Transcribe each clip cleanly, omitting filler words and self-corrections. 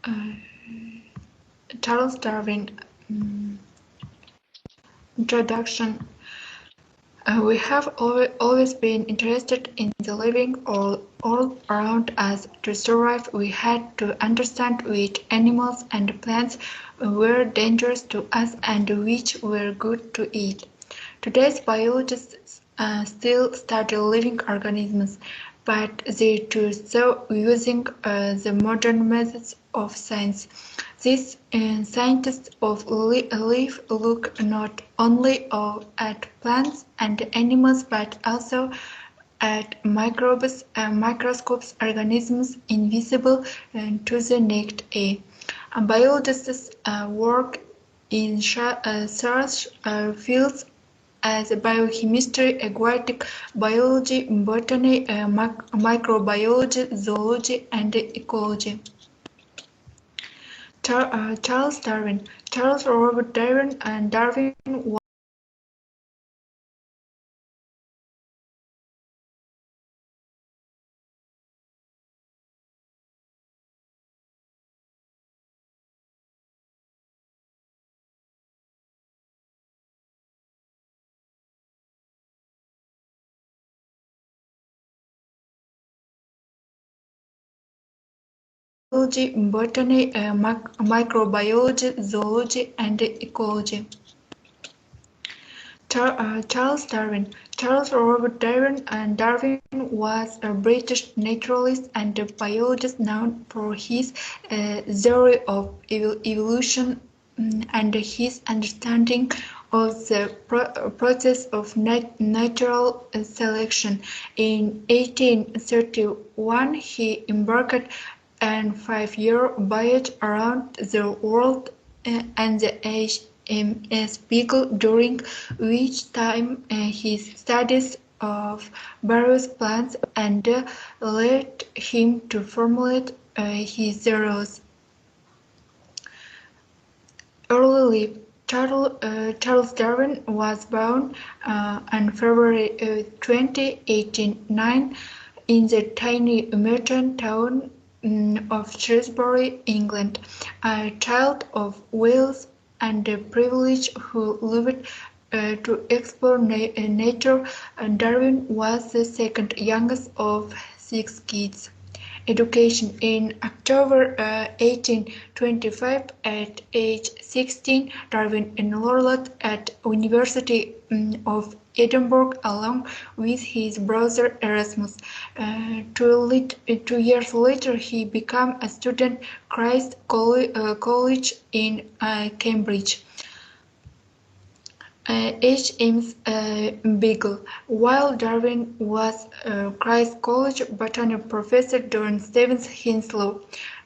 Uh, Charles Darwin Introduction. We have always been interested in the living all around us. To survive, we had to understand which animals and plants were dangerous to us and which were good to eat. Today's biologists still study living organisms, but they do so using the modern methods of science. These scientists of life look not only at plants and animals but also at microscopes, organisms invisible to the naked eye. Biologists work in such fields as biochemistry, aquatic biology, botany, microbiology, zoology, and ecology. Charles Darwin. Charles Robert Darwin and Darwin biology, botany, microbiology, zoology, and ecology. Charles Darwin. Charles Robert Darwin and Darwin was a British naturalist and biologist known for his theory of evolution and his understanding of the process of natural selection. In 1831, he embarked on a 5-year voyage around the world and the HMS Beagle, during which time his studies of various plants and led him to formulate his theories. Early life. Charles Darwin was born on February 20, 1809 in the tiny merchant town of Shrewsbury, England, a child of wealth and privilege who loved to explore nature. Darwin was the second youngest of 6 kids. Education. In October 1825, at age 16, Darwin enrolled at University of Edinburgh along with his brother Erasmus. 2 years later, he became a student at Christ's College in Cambridge. HMS Beagle. While Darwin was Christ's College botany professor, John Stevens Henslow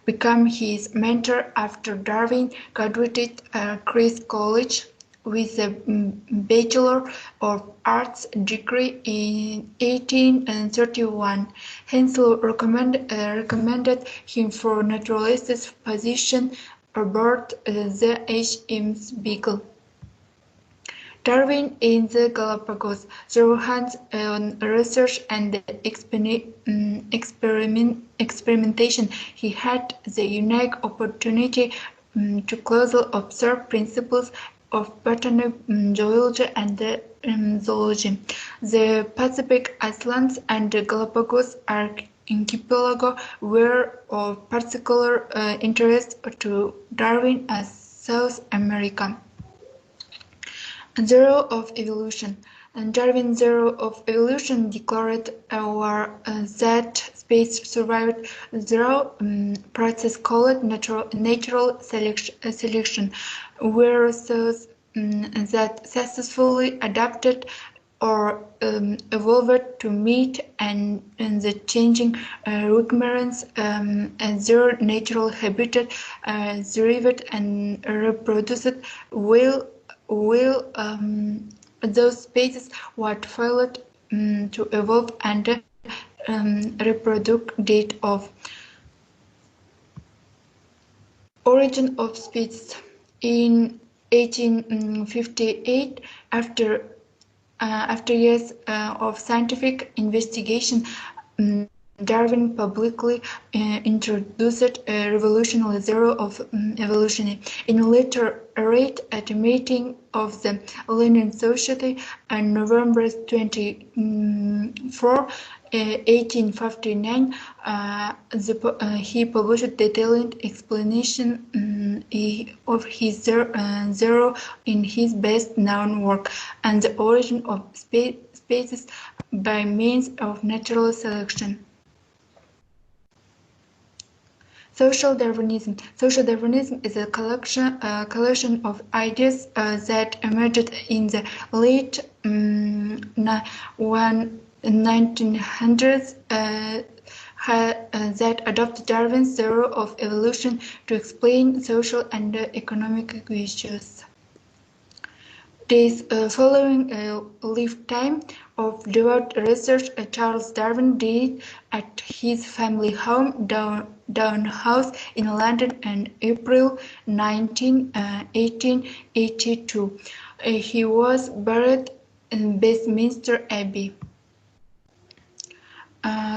became his mentor after Darwin graduated Christ's College with a Bachelor of Arts degree in 1831. Henslow recommended him for naturalist's position aboard the HMS Beagle. Darwin in the Galapagos. Through hands-on research and experimentation, he had the unique opportunity to closely observe principles of botany, geology, and zoology. The Pacific Islands and the Galapagos archipelago were of particular interest to Darwin as South America. Theory of evolution. Darwin's theory of evolution declared that species survived through process called natural selection, where those that successfully adapted or evolved to meet and the changing requirements as their natural habitat, thrived and reproduced will those species what failed to evolve and reproduce. Date of origin of species. In 1858, after years of scientific investigation, Darwin publicly introduced a revolutionary theory of evolution. In a letter read at a meeting of the Linnean Society on November 24, 1859, he published detailed explanation of his zero in his best-known work, and the origin of species by means of natural selection. Social Darwinism. Social Darwinism is a collection of ideas that emerged in the late 1900s that adopted Darwin's theory of evolution to explain social and economic issues. This following a lifetime of devout research, Charles Darwin died at his family home, Down House, in London on April 19, 1882. He was buried in Westminster Abbey.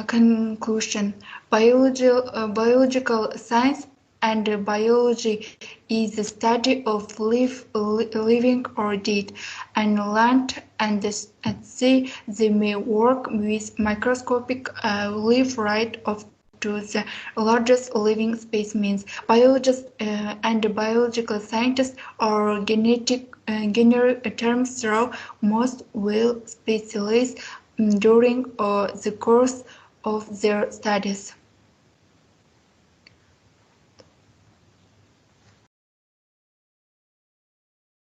Conclusion: biological science and biology is the study of living or dead, and land and at sea. They may work with microscopic live right up to the largest living specimens. Biologists and biological scientists are generic terms through most will specialize during the course of their studies.